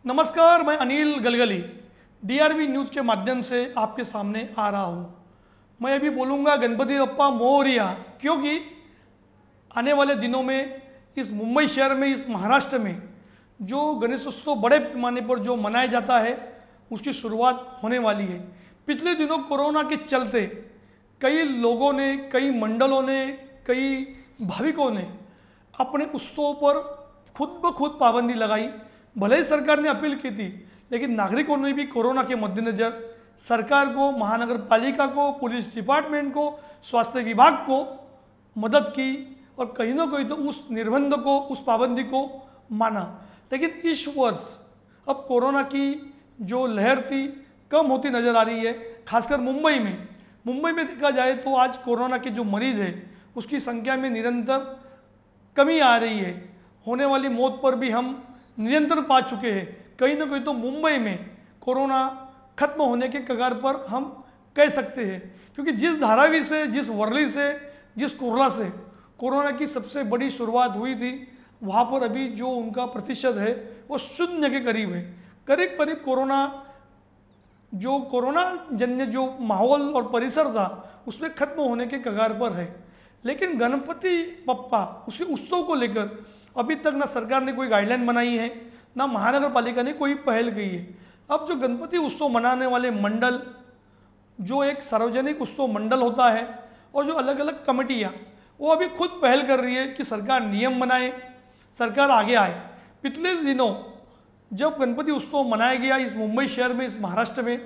नमस्कार, मैं Anil Galgali DRV news के माध्यम से आपके सामने आ रहा हूँ। मैं अभी बोलूँगा गणपति बप्पा मोरया, क्योंकि आने वाले दिनों में इस मुंबई शहर में, इस महाराष्ट्र में जो गणेशोत्सव बड़े पैमाने पर जो मनाया जाता है उसकी शुरुआत होने वाली है। पिछले दिनों कोरोना के चलते कई लोगों ने, कई मंडलों ने, कई भाविकों ने अपने उत्सव पर खुद ब खुद पाबंदी लगाई। भले ही सरकार ने अपील की थी, लेकिन नागरिकों ने भी कोरोना के मद्देनज़र सरकार को, महानगर पालिका को, पुलिस डिपार्टमेंट को, स्वास्थ्य विभाग को मदद की और कहीं ना कहीं तो उस निर्बंध को, उस पाबंदी को माना। लेकिन इस वर्ष अब कोरोना की जो लहर थी कम होती नज़र आ रही है, खासकर मुंबई में देखा जाए तो आज कोरोना के जो मरीज़ है उसकी संख्या में निरंतर कमी आ रही है। होने वाली मौत पर भी हम नियंत्रण पा चुके हैं। कहीं ना कहीं तो मुंबई में कोरोना खत्म होने के कगार पर हम कह सकते हैं, क्योंकि जिस धारावी से, जिस वर्ली से, जिस कुर्ला से कोरोना की सबसे बड़ी शुरुआत हुई थी, वहाँ पर अभी जो उनका प्रतिशत है वो 0 के करीब है। करीब करीब कोरोना जन्य जो माहौल और परिसर था उसमें खत्म होने के कगार पर है। लेकिन गणपति बप्पा उसके उत्सव को लेकर अभी तक ना सरकार ने कोई गाइडलाइन बनाई है, ना महानगर पालिका ने कोई पहल की है। अब जो गणपति उत्सव मनाने वाले मंडल, जो एक सार्वजनिक उत्सव मंडल होता है, और जो अलग अलग कमेटियाँ, वो अभी खुद पहल कर रही है कि सरकार नियम बनाए, सरकार आगे आए। पिछले दिनों जब गणपति उत्सव मनाया गया इस मुंबई शहर में, इस महाराष्ट्र में,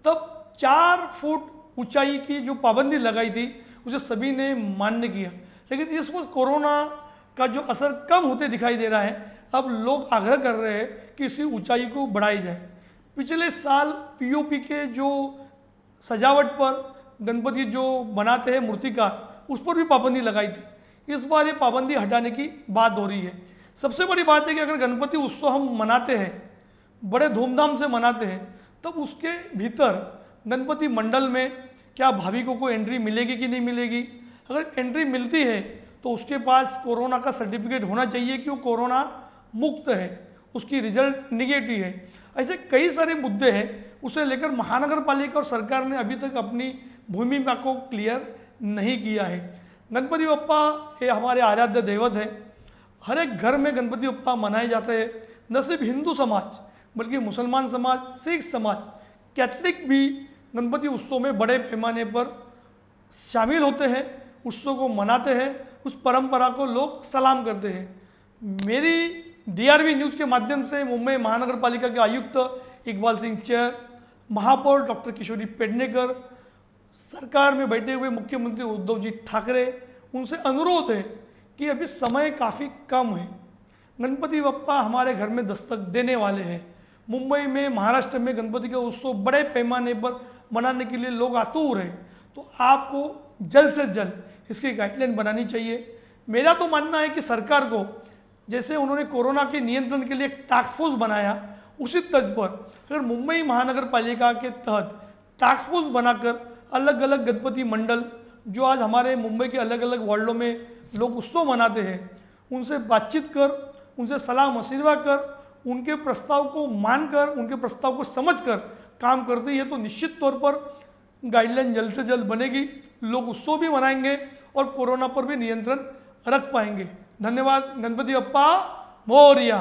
तब 4 फुट ऊंचाई की जो पाबंदी लगाई थी उसे सभी ने मान्य किया। लेकिन इस वक्त कोरोना का जो असर कम होते दिखाई दे रहा है, अब लोग आग्रह कर रहे हैं कि इसी ऊंचाई को बढ़ाई जाए। पिछले साल पीओपी के जो सजावट पर गणपति जो बनाते हैं मूर्तिकार, उस पर भी पाबंदी लगाई थी। इस बार ये पाबंदी हटाने की बात हो रही है। सबसे बड़ी बात है कि अगर गणपति उत्सव हम मनाते हैं, बड़े धूमधाम से मनाते हैं, तब उसके भीतर गणपति मंडल में क्या भाविकों को एंट्री मिलेगी कि नहीं मिलेगी। अगर एंट्री मिलती है तो उसके पास कोरोना का सर्टिफिकेट होना चाहिए कि वो कोरोना मुक्त है, उसकी रिजल्ट निगेटिव है। ऐसे कई सारे मुद्दे हैं, उसे लेकर महानगर पालिका और सरकार ने अभी तक अपनी भूमिका को क्लियर नहीं किया है। गणपति बप्पा ये हमारे आराध्य दैवत है। हर एक घर में गणपति बप्पा मनाए जाते हैं। न सिर्फ हिंदू समाज बल्कि मुसलमान समाज, सिख समाज, कैथलिक भी गणपति उत्सव में बड़े पैमाने पर शामिल होते हैं, उत्सव को मनाते हैं, उस परंपरा को लोग सलाम करते हैं। मेरी डीआरवी न्यूज़ के माध्यम से मुंबई महानगर पालिका के आयुक्त इकबाल सिंह चहर, महापौर डॉक्टर किशोरी पेडनेकर, सरकार में बैठे हुए मुख्यमंत्री उद्धव जी ठाकरे, उनसे अनुरोध है कि अभी समय काफ़ी कम है। गणपति बप्पा हमारे घर में दस्तक देने वाले हैं। मुंबई में, महाराष्ट्र में गणपति का उत्सव बड़े पैमाने पर मनाने के लिए लोग आतुर हैं। तो आपको जल्द से जल्द इसकी गाइडलाइन बनानी चाहिए। मेरा तो मानना है कि सरकार को, जैसे उन्होंने कोरोना के नियंत्रण के लिए एक टास्क फोर्स बनाया, उसी तर्ज पर अगर मुंबई महानगर पालिका के तहत टास्क फोर्स बनाकर अलग अलग गणपति मंडल जो आज हमारे मुंबई के अलग अलग वार्डों में लोग उत्सव मनाते हैं, उनसे बातचीत कर, उनसे सलाह मशविरा कर, उनके प्रस्ताव को मानकर, उनके प्रस्ताव को समझकर काम करती है तो निश्चित तौर पर गाइडलाइन जल्द से जल्द बनेगी। लोग उत्सव भी मनाएंगे और कोरोना पर भी नियंत्रण रख पाएंगे। धन्यवाद। गणपति बप्पा मोरया।